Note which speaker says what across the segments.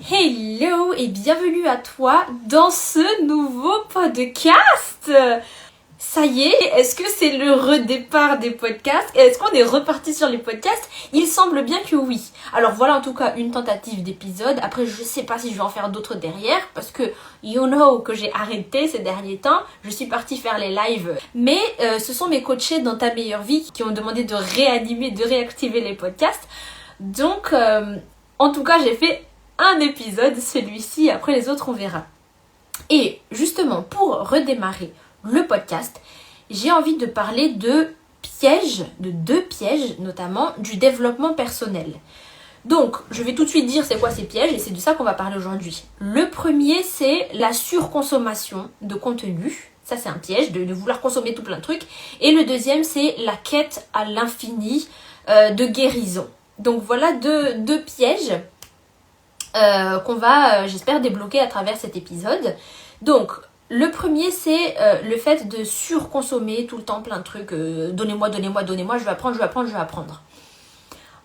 Speaker 1: Hello et bienvenue à toi dans ce nouveau podcast. Ça y est, est-ce que c'est le redépart des podcasts? Est-ce qu'on est reparti sur les podcasts? Il semble bien que oui. Alors voilà en tout cas une tentative d'épisode. Après je sais pas si je vais en faire d'autres derrière parce que you know que j'ai arrêté ces derniers temps. Je suis partie faire les lives. Mais ce sont mes coachés dans Ta Meilleure Vie qui ont demandé de réanimer, de réactiver les podcasts. Donc en tout cas j'ai fait un épisode, celui-ci, après les autres on verra. Et justement, pour redémarrer le podcast, j'ai envie de parler de pièges, de 2 pièges notamment, du développement personnel. Donc, je vais tout de suite dire c'est quoi ces pièges et c'est de ça qu'on va parler aujourd'hui. Le premier, c'est la surconsommation de contenu. Ça, c'est un piège de vouloir consommer tout plein de trucs. Et le deuxième, c'est la quête à l'infini de guérison. Donc voilà deux pièges qu'on va, j'espère, débloquer à travers cet épisode. Donc, le premier, c'est le fait de surconsommer tout le temps plein de trucs. Donnez-moi, je vais apprendre.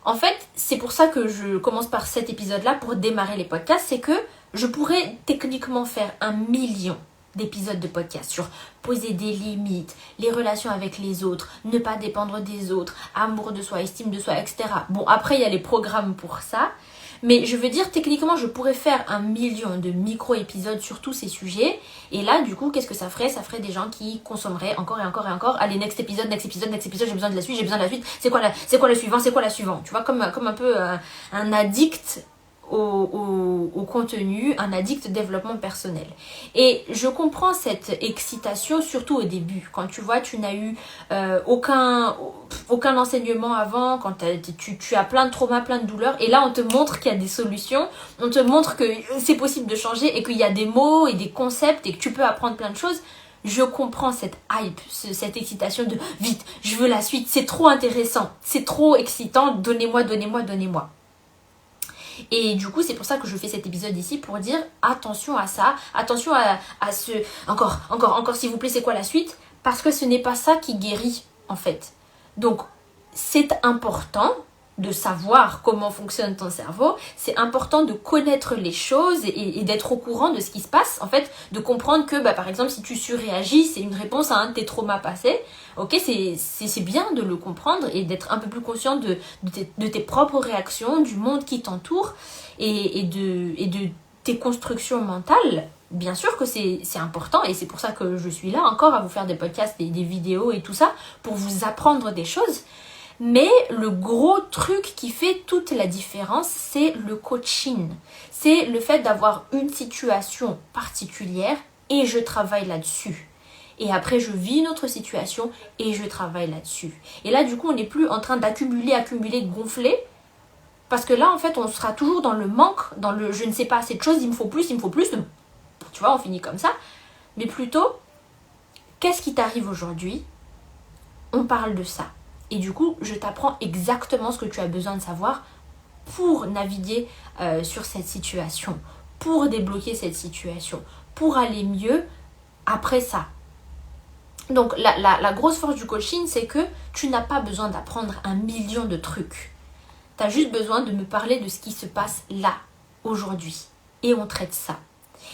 Speaker 1: En fait, c'est pour ça que je commence par cet épisode-là, pour démarrer les podcasts, c'est que je pourrais techniquement faire 1 million d'épisodes de podcast sur poser des limites, les relations avec les autres, ne pas dépendre des autres, amour de soi, estime de soi, etc. Bon, après, il y a les programmes pour ça. Mais je veux dire, techniquement, je pourrais faire 1 million de micro-épisodes sur tous ces sujets. Et là, du coup, qu'est-ce que ça ferait? Ça ferait des gens qui consommeraient encore et encore et encore. Allez, next épisode, j'ai besoin de la suite, C'est quoi le suivant? Tu vois, comme un peu un addict au contenu, un addict développement personnel. Et je comprends cette excitation, surtout au début, quand tu vois, tu n'as eu aucun enseignement avant, quand tu as plein de traumas, plein de douleurs, et là on te montre qu'il y a des solutions, on te montre que c'est possible de changer, et qu'il y a des mots et des concepts, et que tu peux apprendre plein de choses. Je comprends cette hype, cette excitation de vite, je veux la suite, c'est trop intéressant, c'est trop excitant, donnez-moi. Et du coup, c'est pour ça que je fais cet épisode ici, pour dire attention à ça, attention à ce... Encore, s'il vous plaît, c'est quoi la suite? Parce que ce n'est pas ça qui guérit, en fait. Donc, c'est important de savoir comment fonctionne ton cerveau, c'est important de connaître les choses et d'être au courant de ce qui se passe, en fait, de comprendre que, par exemple, si tu surréagis, c'est une réponse à un de tes traumas passés, ok, c'est bien de le comprendre et d'être un peu plus conscient de tes propres réactions, du monde qui t'entoure et de tes constructions mentales. Bien sûr que c'est important et c'est pour ça que je suis là encore à vous faire des podcasts, des vidéos et tout ça, pour vous apprendre des choses. Mais le gros truc qui fait toute la différence, c'est le coaching. C'est le fait d'avoir une situation particulière et je travaille là-dessus. Et après, je vis une autre situation et je travaille là-dessus. Et là, du coup, on n'est plus en train d'accumuler, gonfler. Parce que là, en fait, on sera toujours dans le manque, dans le je ne sais pas assez de choses, il me faut plus. Tu vois, on finit comme ça. Mais plutôt, qu'est-ce qui t'arrive aujourd'hui? On parle de ça. Et du coup, je t'apprends exactement ce que tu as besoin de savoir pour naviguer sur cette situation, pour débloquer cette situation, pour aller mieux après ça. Donc, la grosse force du coaching, c'est que tu n'as pas besoin d'apprendre 1 million de trucs. Tu as juste besoin de me parler de ce qui se passe là, aujourd'hui. Et on traite ça.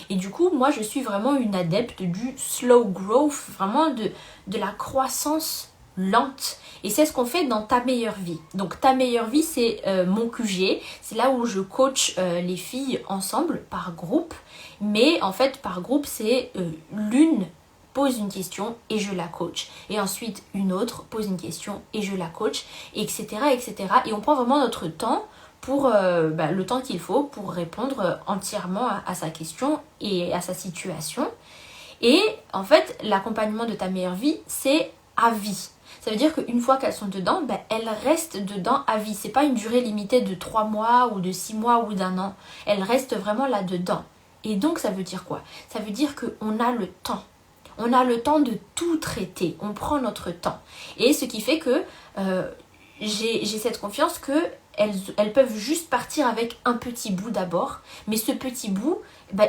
Speaker 1: Et du coup, moi, je suis vraiment une adepte du slow growth, vraiment de la croissance lente. Et c'est ce qu'on fait dans Ta Meilleure Vie. Donc Ta Meilleure Vie, c'est mon QG. C'est là où je coach les filles ensemble, par groupe. Mais en fait, par groupe, c'est l'une pose une question et je la coach. Et ensuite, une autre pose une question et je la coach, etc. Et on prend vraiment notre temps pour le temps qu'il faut pour répondre entièrement à sa question et à sa situation. Et en fait, l'accompagnement de Ta Meilleure Vie, c'est à vie. Ça veut dire qu'une fois qu'elles sont dedans, elles restent dedans à vie. C'est pas une durée limitée de 3 mois ou de 6 mois ou d'1 an. Elles restent vraiment là-dedans. Et donc, ça veut dire quoi? Ça veut dire qu'on a le temps. On a le temps de tout traiter. On prend notre temps. Et ce qui fait que j'ai cette confiance que elles peuvent juste partir avec un petit bout d'abord, mais ce petit bout,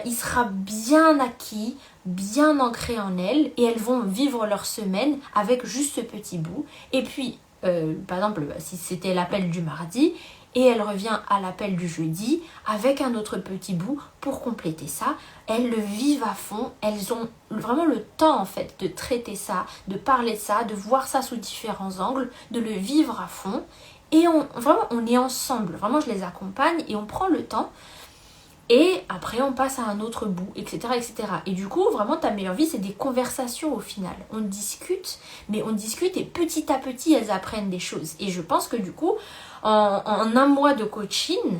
Speaker 1: il sera bien acquis, bien ancré en elles, et elles vont vivre leur semaine avec juste ce petit bout. Et puis, par exemple, si c'était l'appel du mardi, et elle revient à l'appel du jeudi avec un autre petit bout pour compléter ça. Elles le vivent à fond, elles ont vraiment le temps en fait de traiter ça, de parler de ça, de voir ça sous différents angles, de le vivre à fond. Et on est ensemble, vraiment je les accompagne et on prend le temps. Et après on passe à un autre bout, etc. etc. Et du coup, vraiment ta meilleure vie, c'est des conversations au final. On discute, mais on discute et petit à petit, elles apprennent des choses. Et je pense que du coup, en un mois de coaching,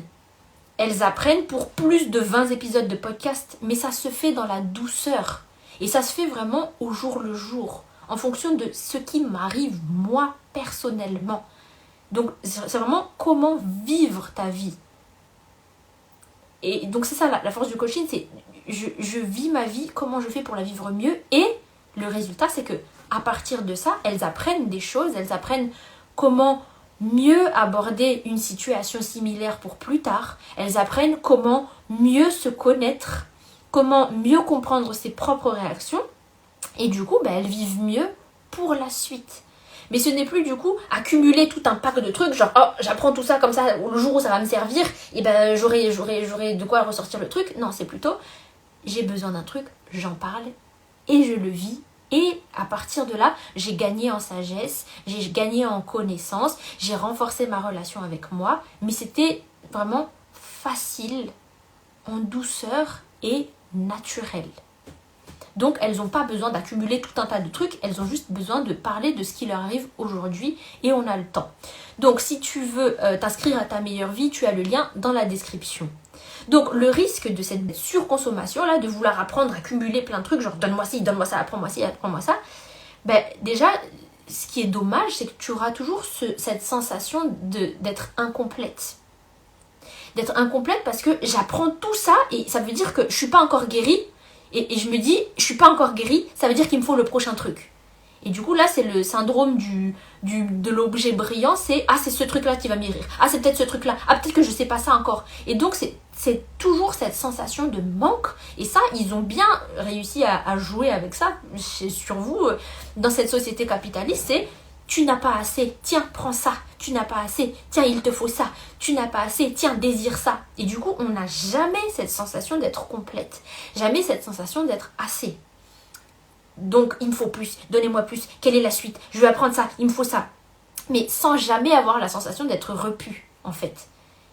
Speaker 1: elles apprennent pour plus de 20 épisodes de podcast. Mais ça se fait dans la douceur. Et ça se fait vraiment au jour le jour, en fonction de ce qui m'arrive moi personnellement. Donc c'est vraiment comment vivre ta vie. Et donc c'est ça la force du coaching, c'est je vis ma vie, comment je fais pour la vivre mieux. Et le résultat, c'est que à partir de ça, elles apprennent des choses, elles apprennent comment mieux aborder une situation similaire pour plus tard. Elles apprennent comment mieux se connaître, comment mieux comprendre ses propres réactions. Et du coup, elles vivent mieux pour la suite. Mais ce n'est plus du coup accumuler tout un pack de trucs, genre oh j'apprends tout ça comme ça, le jour où ça va me servir, et j'aurai de quoi ressortir le truc. Non, c'est plutôt j'ai besoin d'un truc, j'en parle et je le vis. Et à partir de là, j'ai gagné en sagesse, j'ai gagné en connaissance, j'ai renforcé ma relation avec moi. Mais c'était vraiment facile, en douceur et naturel. Donc elles n'ont pas besoin d'accumuler tout un tas de trucs, elles ont juste besoin de parler de ce qui leur arrive aujourd'hui et on a le temps. Donc si tu veux t'inscrire à ta meilleure vie, tu as le lien dans la description. Donc le risque de cette surconsommation là, de vouloir apprendre, accumuler plein de trucs, genre donne-moi ci, donne-moi ça, apprends-moi ci, apprends-moi ça, déjà ce qui est dommage, c'est que tu auras toujours cette sensation d'être incomplète. D'être incomplète parce que j'apprends tout ça et ça veut dire que je suis pas encore guérie. Et je me dis, je suis pas encore guérie, ça veut dire qu'il me faut le prochain truc. Et du coup, là, c'est le syndrome de l'objet brillant, c'est c'est ce truc-là qui va me guérir. C'est peut-être ce truc-là. Peut-être que je sais pas ça encore. Et donc, c'est toujours cette sensation de manque. Et ça, ils ont bien réussi à jouer avec ça sur vous dans cette société capitaliste. C'est tu n'as pas assez, tiens, prends ça. Tu n'as pas assez, tiens, il te faut ça. Tu n'as pas assez, tiens, désire ça. Et du coup, on n'a jamais cette sensation d'être complète. Jamais cette sensation d'être assez. Donc, il me faut plus, donnez-moi plus. Quelle est la suite? Je vais apprendre ça, il me faut ça. Mais sans jamais avoir la sensation d'être repu, en fait.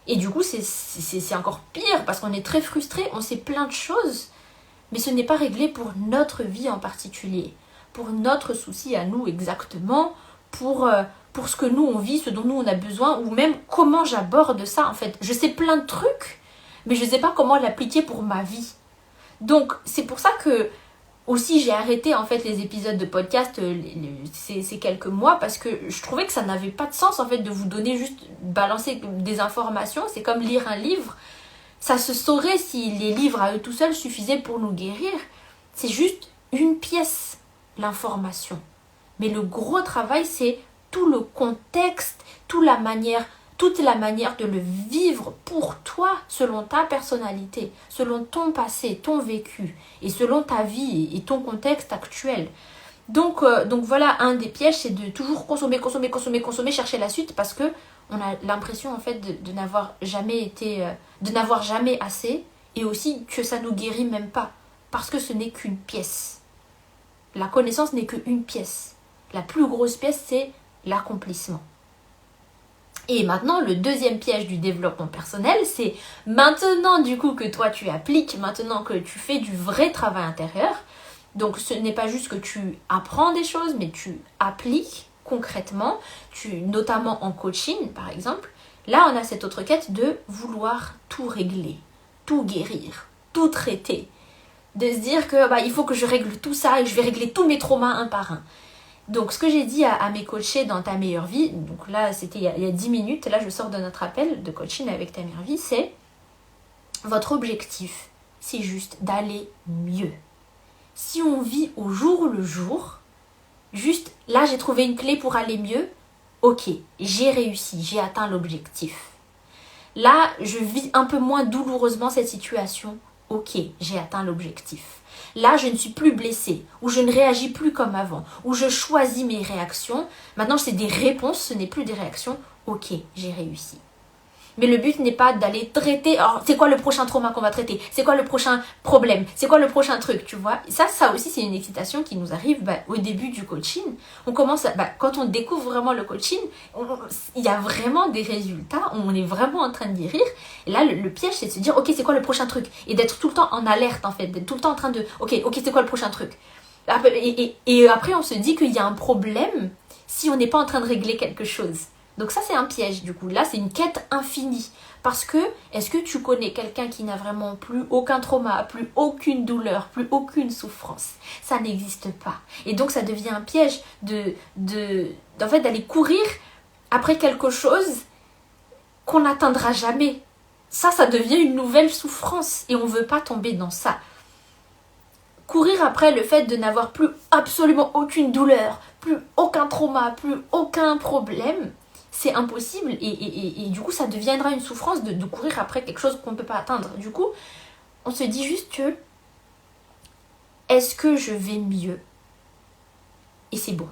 Speaker 1: Et du coup, c'est encore pire parce qu'on est très frustré, on sait plein de choses, mais ce n'est pas réglé pour notre vie en particulier. Pour notre souci à nous exactement, pour ce que nous on vit, ce dont nous on a besoin, ou même comment j'aborde ça en fait. Je sais plein de trucs, mais je ne sais pas comment l'appliquer pour ma vie. Donc c'est pour ça que aussi j'ai arrêté en fait les épisodes de podcast ces quelques mois, parce que je trouvais que ça n'avait pas de sens en fait de vous donner juste balancer des informations. C'est comme lire un livre. Ça se saurait si les livres à eux tout seuls suffisaient pour nous guérir. C'est juste une pièce, l'information. Mais le gros travail, c'est tout le contexte, toute la manière de le vivre pour toi, selon ta personnalité, selon ton passé, ton vécu, et selon ta vie et ton contexte actuel. Donc voilà, un des pièges, c'est de toujours consommer, chercher la suite, parce que on a l'impression en fait de n'avoir jamais assez, et aussi que ça nous guérit même pas, parce que ce n'est qu'une pièce. La connaissance n'est qu'une pièce. La plus grosse pièce, c'est l'accomplissement. Et maintenant, le deuxième piège du développement personnel, c'est maintenant du coup que toi tu appliques, maintenant que tu fais du vrai travail intérieur. Donc ce n'est pas juste que tu apprends des choses, mais tu appliques concrètement, notamment en coaching par exemple. Là, on a cette autre quête de vouloir tout régler, tout guérir, tout traiter. De se dire que il faut que je règle tout ça et je vais régler tous mes traumas un par un. Donc ce que j'ai dit à mes coachés dans Ta Meilleure Vie, donc là c'était il y a 10 minutes, là je sors de notre appel de coaching avec Ta Meilleure Vie, c'est votre objectif, c'est juste d'aller mieux. Si on vit au jour le jour, juste là j'ai trouvé une clé pour aller mieux, ok, j'ai réussi, j'ai atteint l'objectif. Là je vis un peu moins douloureusement cette situation, ok, j'ai atteint l'objectif. Là, je ne suis plus blessée, ou je ne réagis plus comme avant, ou je choisis mes réactions. Maintenant, c'est des réponses, ce n'est plus des réactions. Ok, j'ai réussi. Mais le but n'est pas d'aller traiter, alors c'est quoi le prochain trauma qu'on va traiter, c'est quoi le prochain problème, c'est quoi le prochain truc, tu vois. Ça aussi c'est une excitation qui nous arrive au début du coaching. On commence, quand on découvre vraiment le coaching, il y a vraiment des résultats, on est vraiment en train de guérir. Et là le piège c'est de se dire ok c'est quoi le prochain truc, et d'être tout le temps en alerte en fait, d'être tout le temps en train de ok c'est quoi le prochain truc. Et après on se dit qu'il y a un problème si on n'est pas en train de régler quelque chose. Donc ça c'est un piège du coup, là c'est une quête infinie. Parce que, est-ce que tu connais quelqu'un qui n'a vraiment plus aucun trauma, plus aucune douleur, plus aucune souffrance? Ça n'existe pas. Et donc ça devient un piège en fait, d'aller courir après quelque chose qu'on n'atteindra jamais. Ça devient une nouvelle souffrance et on ne veut pas tomber dans ça. Courir après le fait de n'avoir plus absolument aucune douleur, plus aucun trauma, plus aucun problème, c'est impossible et du coup ça deviendra une souffrance de courir après quelque chose qu'on ne peut pas atteindre. Du coup, on se dit juste que est-ce que je vais mieux? Et c'est bon.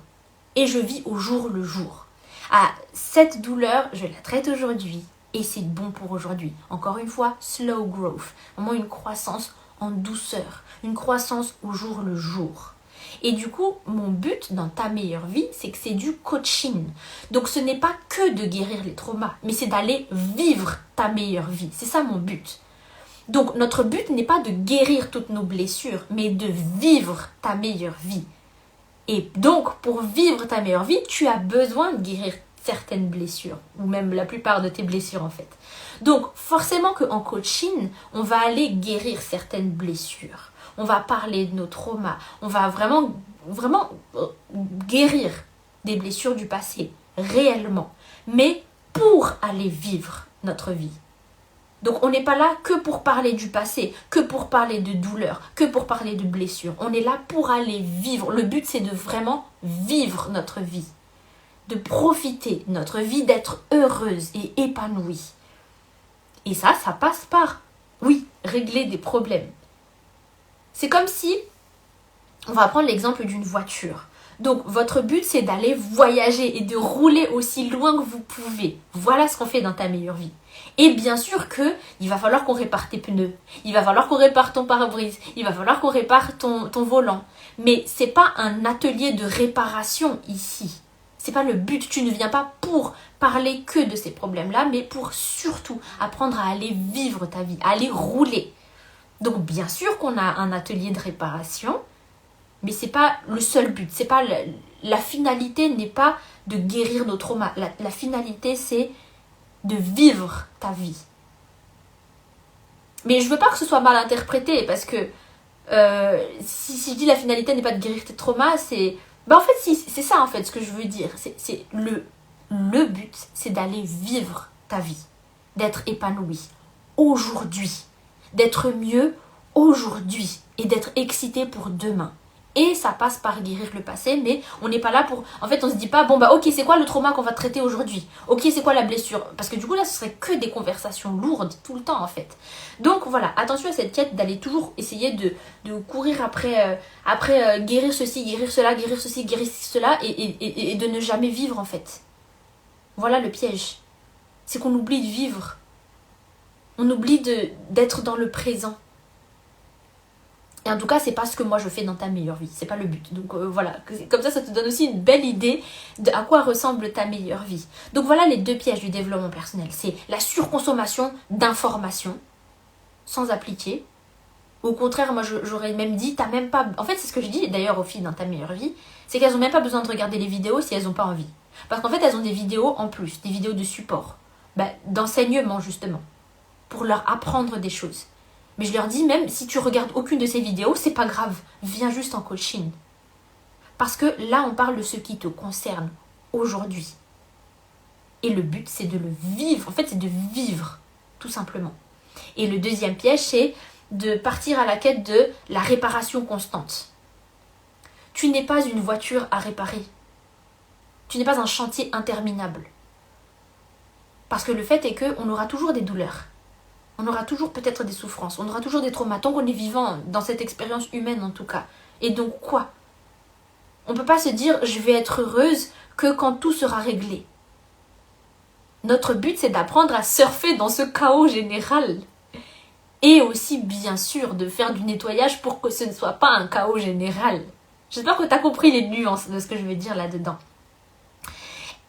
Speaker 1: Et je vis au jour le jour. Ah, cette douleur, je la traite aujourd'hui et c'est bon pour aujourd'hui. Encore une fois, slow growth, vraiment une croissance en douceur, une croissance au jour le jour. Et du coup, mon but dans ta meilleure vie, c'est que c'est du coaching. Donc ce n'est pas que de guérir les traumas, mais c'est d'aller vivre ta meilleure vie. C'est ça mon but. Donc notre but n'est pas de guérir toutes nos blessures, mais de vivre ta meilleure vie. Et donc pour vivre ta meilleure vie, tu as besoin de guérir certaines blessures, ou même la plupart de tes blessures en fait. Donc forcément qu'en coaching, on va aller guérir certaines blessures. On va parler de nos traumas. On va vraiment guérir des blessures du passé, réellement. Mais pour aller vivre notre vie. Donc on n'est pas là que pour parler du passé, que pour parler de douleur, que pour parler de blessures. On est là pour aller vivre. Le but c'est de vraiment vivre notre vie. De profiter de notre vie, d'être heureuse et épanouie. Et ça passe par, oui, régler des problèmes. C'est comme si, on va prendre l'exemple d'une voiture. Donc, votre but, c'est d'aller voyager et de rouler aussi loin que vous pouvez. Voilà ce qu'on fait dans ta meilleure vie. Et bien sûr qu'il va falloir qu'on répare tes pneus. Il va falloir qu'on répare ton pare-brise. Il va falloir qu'on répare ton volant. Mais c'est pas un atelier de réparation ici. C'est pas le but. Tu ne viens pas pour parler que de ces problèmes-là, mais pour surtout apprendre à aller vivre ta vie, à aller rouler. Donc bien sûr qu'on a un atelier de réparation, mais c'est pas le seul but. C'est pas la finalité n'est pas de guérir nos traumas. La finalité c'est de vivre ta vie. Mais je veux pas que ce soit mal interprété parce que si je dis la finalité n'est pas de guérir tes traumas, c'est en fait c'est ça en fait ce que je veux dire. C'est le but, c'est d'aller vivre ta vie, d'être épanoui aujourd'hui. D'être mieux aujourd'hui et d'être excité pour demain. Et ça passe par guérir le passé, mais on n'est pas là pour... En fait, on se dit pas, ok, c'est quoi le trauma qu'on va traiter aujourd'hui? Ok, c'est quoi la blessure? Parce que du coup, là, ce serait que des conversations lourdes tout le temps, en fait. Donc, voilà, attention à cette quête d'aller toujours essayer de courir après guérir ceci, guérir cela, guérir ceci, guérir cela, et de ne jamais vivre, en fait. Voilà le piège. C'est qu'on oublie de vivre. On oublie d'être dans le présent. Et en tout cas, c'est pas ce que moi je fais dans ta meilleure vie. C'est pas le but. Donc voilà. Comme ça te donne aussi une belle idée de à quoi ressemble ta meilleure vie. Donc voilà les deux pièges du développement personnel. C'est la surconsommation d'informations sans appliquer. Au contraire, moi j'aurais même dit, t'as même pas... En fait, c'est ce que je dis d'ailleurs aux filles dans ta meilleure vie. C'est qu'elles ont même pas besoin de regarder les vidéos si elles ont pas envie. Parce qu'en fait, elles ont des vidéos en plus. Des vidéos de support. D'enseignement justement. Pour leur apprendre des choses. Mais je leur dis même, si tu regardes aucune de ces vidéos, c'est pas grave. Viens juste en coaching. Parce que là, on parle de ce qui te concerne aujourd'hui. Et le but, c'est de le vivre. En fait, c'est de vivre, tout simplement. Et le deuxième piège, c'est de partir à la quête de la réparation constante. Tu n'es pas une voiture à réparer. Tu n'es pas un chantier interminable. Parce que le fait est qu'on aura toujours des douleurs. On aura toujours peut-être des souffrances. On aura toujours des traumas. Tant qu'on est vivant dans cette expérience humaine en tout cas. Et donc quoi? On ne peut pas se dire je vais être heureuse que quand tout sera réglé. Notre but, c'est d'apprendre à surfer dans ce chaos général. Et aussi, bien sûr, de faire du nettoyage pour que ce ne soit pas un chaos général. J'espère que tu as compris les nuances de ce que je vais dire là-dedans.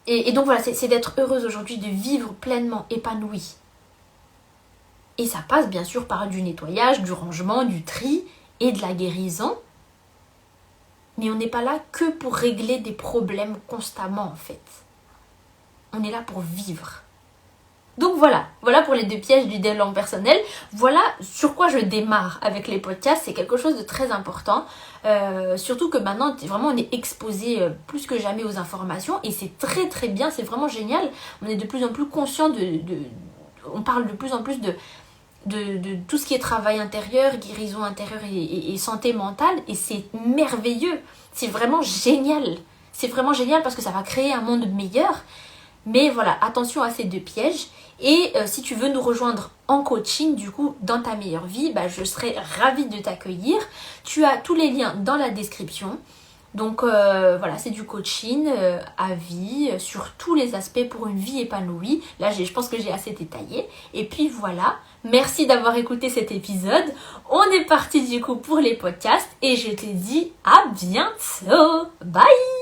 Speaker 1: Et donc voilà, c'est d'être heureuse aujourd'hui, de vivre pleinement épanouie. Et ça passe bien sûr par du nettoyage, du rangement, du tri et de la guérison. Mais on n'est pas là que pour régler des problèmes constamment en fait. On est là pour vivre. Donc voilà pour les 2 pièges du développement personnel. Voilà sur quoi je démarre avec les podcasts. C'est quelque chose de très important. Surtout que maintenant, vraiment, on est exposé plus que jamais aux informations. Et c'est très très bien, c'est vraiment génial. On est de plus en plus conscient on parle de plus en plus de tout ce qui est travail intérieur, guérison intérieure et santé mentale. Et c'est merveilleux. C'est vraiment génial. C'est vraiment génial parce que ça va créer un monde meilleur. Mais voilà, attention à ces 2 pièges. Et si tu veux nous rejoindre en coaching, du coup, dans ta meilleure vie, je serai ravie de t'accueillir. Tu as tous les liens dans la description. Donc voilà, c'est du coaching à vie, sur tous les aspects pour une vie épanouie. Là, je pense que j'ai assez détaillé. Et puis voilà, merci d'avoir écouté cet épisode. On est parti du coup pour les podcasts. Et je te dis à bientôt. Bye!